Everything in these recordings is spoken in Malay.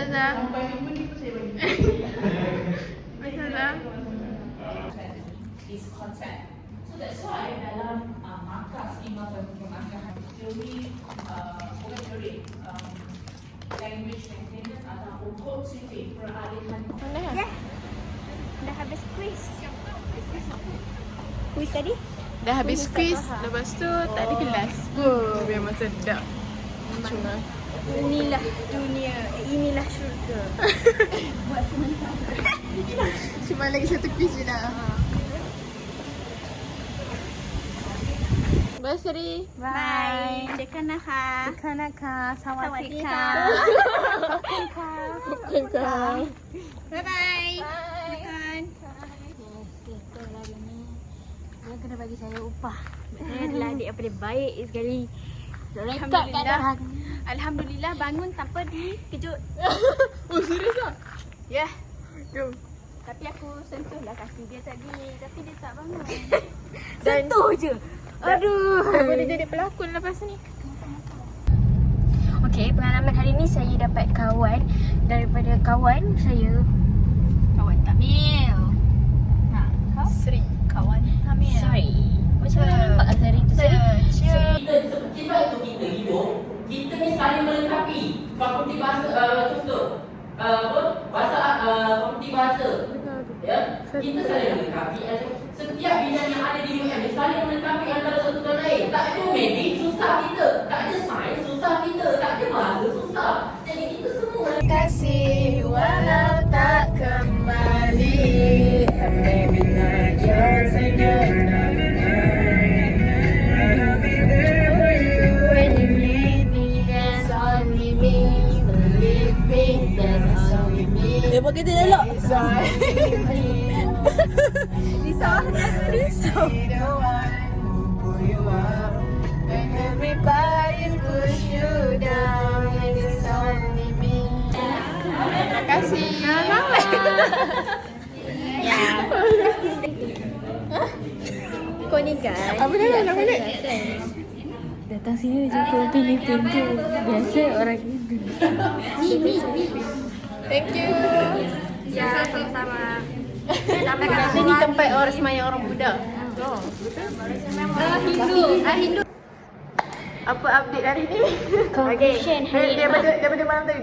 Ustazah. Ustazah. Is concept. So that's why dalam markas imam dan pemakaran teori vocabulary language maintenance atau code switching peralihan. Ya. Dah habis quiz. Quiz tadi? Dah habis quiz, lepas tu tak ada kelas. Oh, memang sedap. Cuma Inilah dunia, inilah syurga. Buat sementara. cuma lagi satu quiz je dah. Basri. Bye. Cekanaka. Sawadika. Welcome. Bye-bye. Makan. Settle hari ni. Dia kena bagi saya upah. Saya adalah adik yang paling baik sekali. Alhamdulillah. Alhamdulillah bangun tanpa dikejut. Oh, serius tak? Ya. Yeah. Go. Tapi aku sentuh lah kaki dia tadi. Tapi dia tak bangun. Dan- Sentuh je. Aduh. Dah boleh jadi pelakon lepas ni. Okey, pengalaman hari ni saya dapat kawan. Daripada kawan saya. Kawan Tamil. Nah, kau? Sri. Kawan Tamil. Sri. Macam mana nampak Sri tu? Sri. Kita itu kita hidup, kita ni saling melengkapi. Fakulti bahasa contoh fakulti bahasa. Ya, kita saling melengkapi. Setiap bidang yang ada di UM saling melengkapi antara satu sama lain. Tak ada medik susah kita, tak ada sains susah kita, tak ada bahasa susah. Jadi kita semua Kasih walau tak kembali. Baby, not yours again. I'll be there for you when you need me. That's only me. Believe me, that's only me. Pakai dia elok. It's only me. Risau. Risau. The one who you are. When everybody push you down, it's only me. Terima kasih. Ya. Kau ni guys. Apa dia nak balik? Datang sini jumpa Filipin tu. Biasa orang Indo. Thank you. Ya, sama-sama. Biasa ni tempat orang semayang orang Buddha. Oh, Hindu. apa update hari ni? Conclusion hari ni. Daripada malam tadi.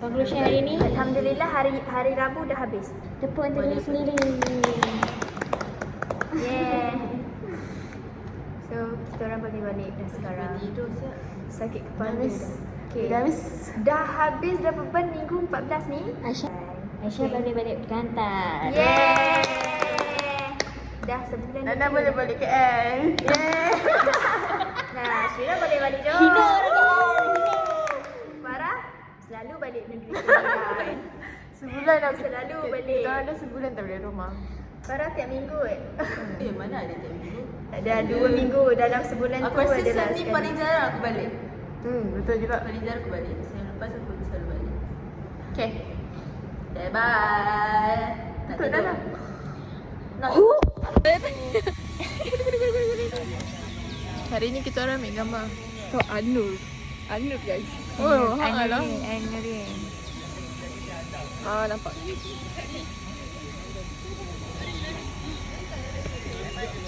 Conclusion hari ni, alhamdulillah hari Rabu dah habis. Tepuk untuk diri sendiri. Yeah. So, kita orang balik dah sekarang. Sakit kepala dah. Okay. Dah habis dah beban minggu 14 ni. Aisyah balik berkantar. Yeah. Dah sebulan. Nana boleh balik KL. Yeah. Nah, Syira boleh balik Johor. Farah selalu balik negeri sendirian. Sebulan dah Selalu balik. Kita ada sebulan tak balik rumah. Farah tiap minggu mana ada tiap minggu? Ada 2 minggu dalam sebulan Aku tu rasa adalah ni paling jarang aku balik. Betul juga. Paling jarang aku balik. Saya lepas aku selalu balik. Okay. Okay, bye. Nak Betul dah lah. Hari ni kita orang ambil gambar. Tu Anur guys. Oh, hang lah. Nampak.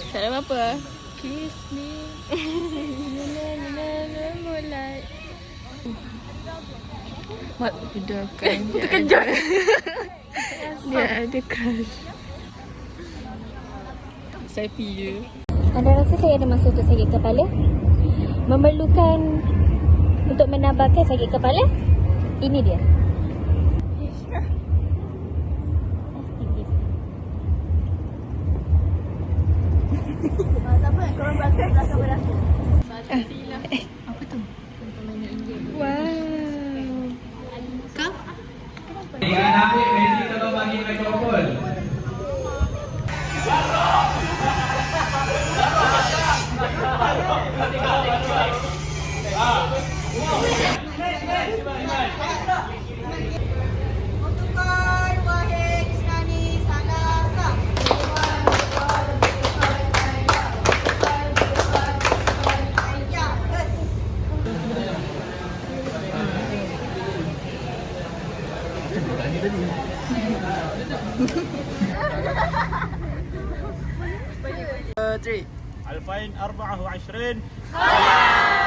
Tak ada apa-apa. Kiss me. Mulai. Mat bedakan. Terkejut. Dia ada crush. Saya je. Anda rasa saya ada masa untuk sakit kepala? Memerlukan untuk menambahkan sakit kepala? Ini dia. Tak apa, korang belakang pada aku. Apa tu? Wow. Kau? Dengan ambil Messi tolong bagi mikrofon. 2024